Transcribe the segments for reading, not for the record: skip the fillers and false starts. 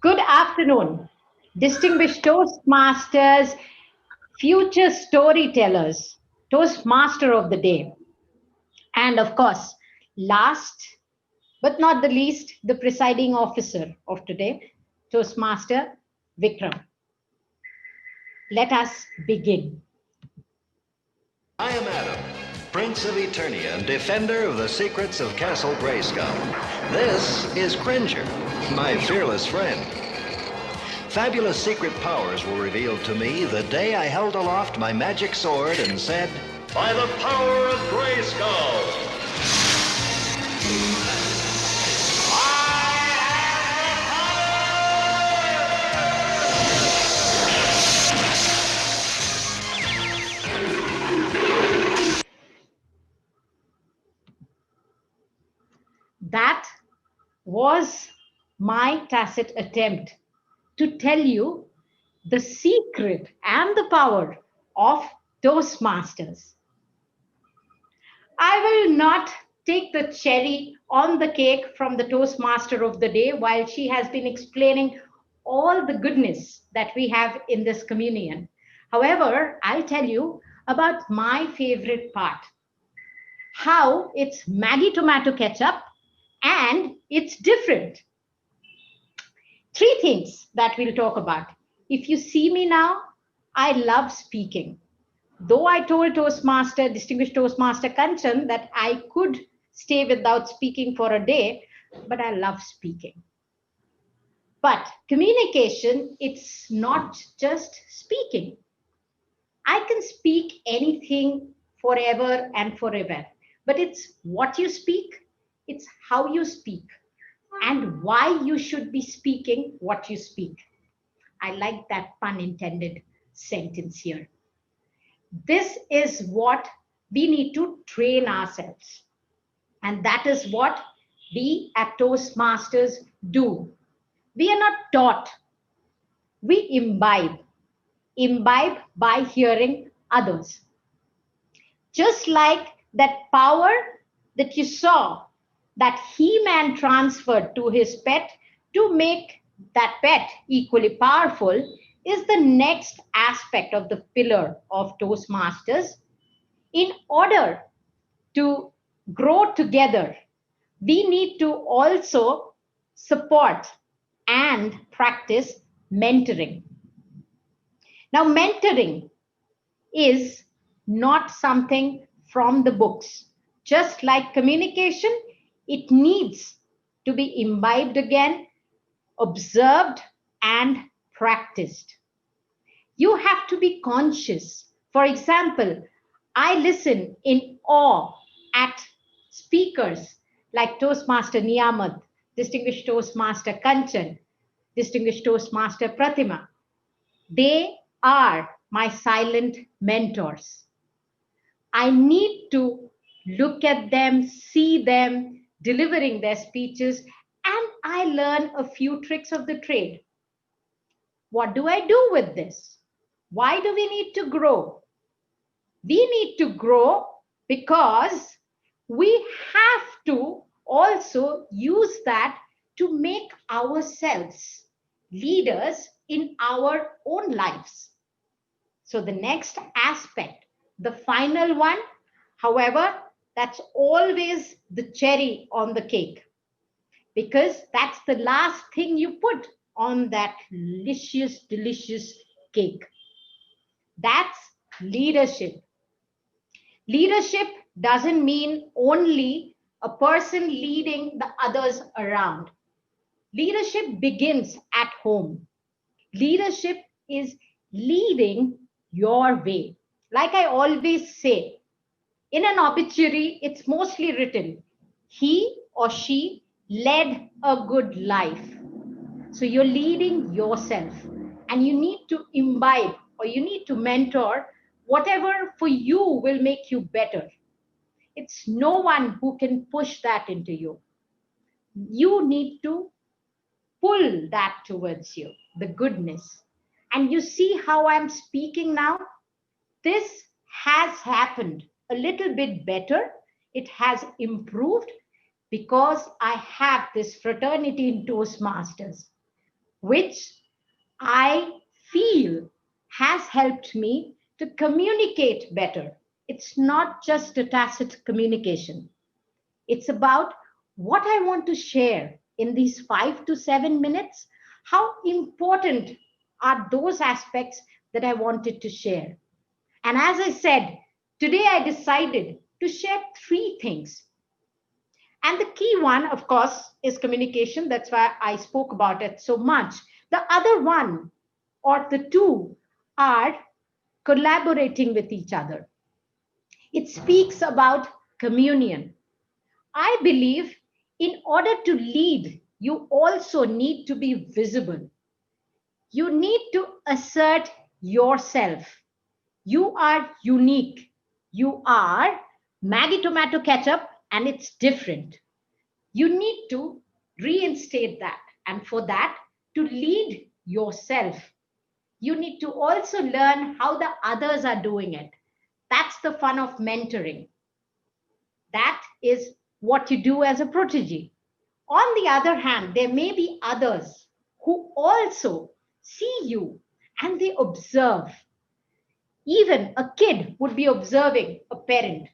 Good afternoon, distinguished Toastmasters, future storytellers, Toastmaster of the day, and of course, last but not the least, the presiding officer of today, Toastmaster Vikram. Let us begin. I am Adam, Prince of Eternia and defender of the secrets of Castle Grayskull. This is Cringer, my fearless friend. Fabulous secret powers were revealed to me the day I held aloft my magic sword and said, "By the power of Grayskull!" That was my tacit attempt to tell you the secret and the power of Toastmasters. I will not take the cherry on the cake from the Toastmaster of the day while she has been explaining all the goodness that we have in this communion. However, I'll tell you about my favorite part, how it's Maggie tomato ketchup and it's different. Three things that we'll talk about. If you see me now, I love speaking. Though I told Toastmaster, distinguished Toastmaster Kanchan, that I could stay without speaking for a day, but I love speaking. But communication, it's not just speaking. I can speak anything forever and forever, but it's what you speak, it's how you speak, and why you should be speaking what you speak. I like that pun intended sentence here. This is what we need to train ourselves. And that is what we at Toastmasters do. We are not taught, we imbibe. Imbibe by hearing others. Just like that power that you saw that He-Man transferred to his pet to make that pet equally powerful is the next aspect of the pillar of Toastmasters. In order to grow together, we need to also support and practice mentoring. Now, mentoring is not something from the books. Just like communication, it needs to be imbibed again, observed, and practiced. You have to be conscious. For example, I listen in awe at speakers like Toastmaster Niyamat, Distinguished Toastmaster Kanchan, Distinguished Toastmaster Pratima. They are my silent mentors. I need to look at them, see them delivering their speeches, and I learn a few tricks of the trade. What do I do with this? Why do we need to grow? We need to grow because we have to also use that to make ourselves leaders in our own lives. So the next aspect, the final one, however, that's always the cherry on the cake because that's the last thing you put on that delicious, delicious cake. That's leadership. Leadership doesn't mean only a person leading the others around. Leadership begins at home. Leadership is leading your way. Like I always say, in an obituary, it's mostly written, he or she led a good life. So you're leading yourself and you need to imbibe or you need to mentor whatever for you will make you better. It's no one who can push that into you. You need to pull that towards you, the goodness. And you see how I'm speaking now? This has happened a little bit better. It has improved because I have this fraternity in Toastmasters. which I feel has helped me to communicate better. It's not just a tacit communication. It's about what I want to share in these 5 to 7 minutes. How important are those aspects that I wanted to share? And as I said, today I decided to share three things. And the key one, of course, is communication. That's why I spoke about it so much. The other one or the two are collaborating with each other. It speaks about communion. I believe in order to lead, you also need to be visible. You need to assert yourself. You are unique. You are Maggie tomato ketchup and it's different. You need to reinstate that. And for that, to lead yourself, you need to also learn how the others are doing it. That's the fun of mentoring. That is what you do as a protege. On the other hand, there may be others who also see you and they observe. Even a kid would be observing a parent.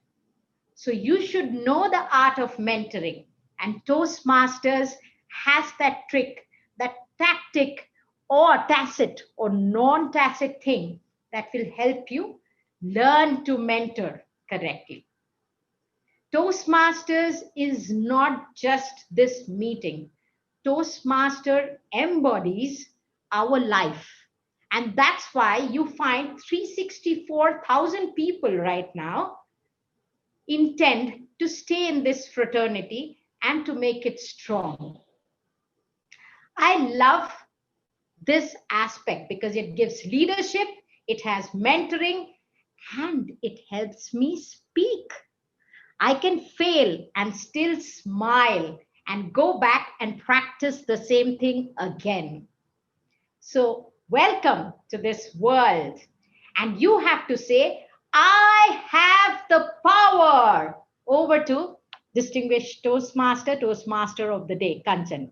So you should know the art of mentoring. And Toastmasters has that trick, that tactic or tacit or non tacit thing that will help you learn to mentor correctly. Toastmasters is not just this meeting. Toastmaster embodies our life. And that's why you find 364,000 people right now intend to stay in this fraternity and to make it strong. I love this aspect because it gives leadership, it has mentoring, and it helps me speak. I can fail and still smile and go back and practice the same thing again. So, welcome to this world. And you have to say, I have the power. Over to distinguished Toastmaster of the day, Kanchan.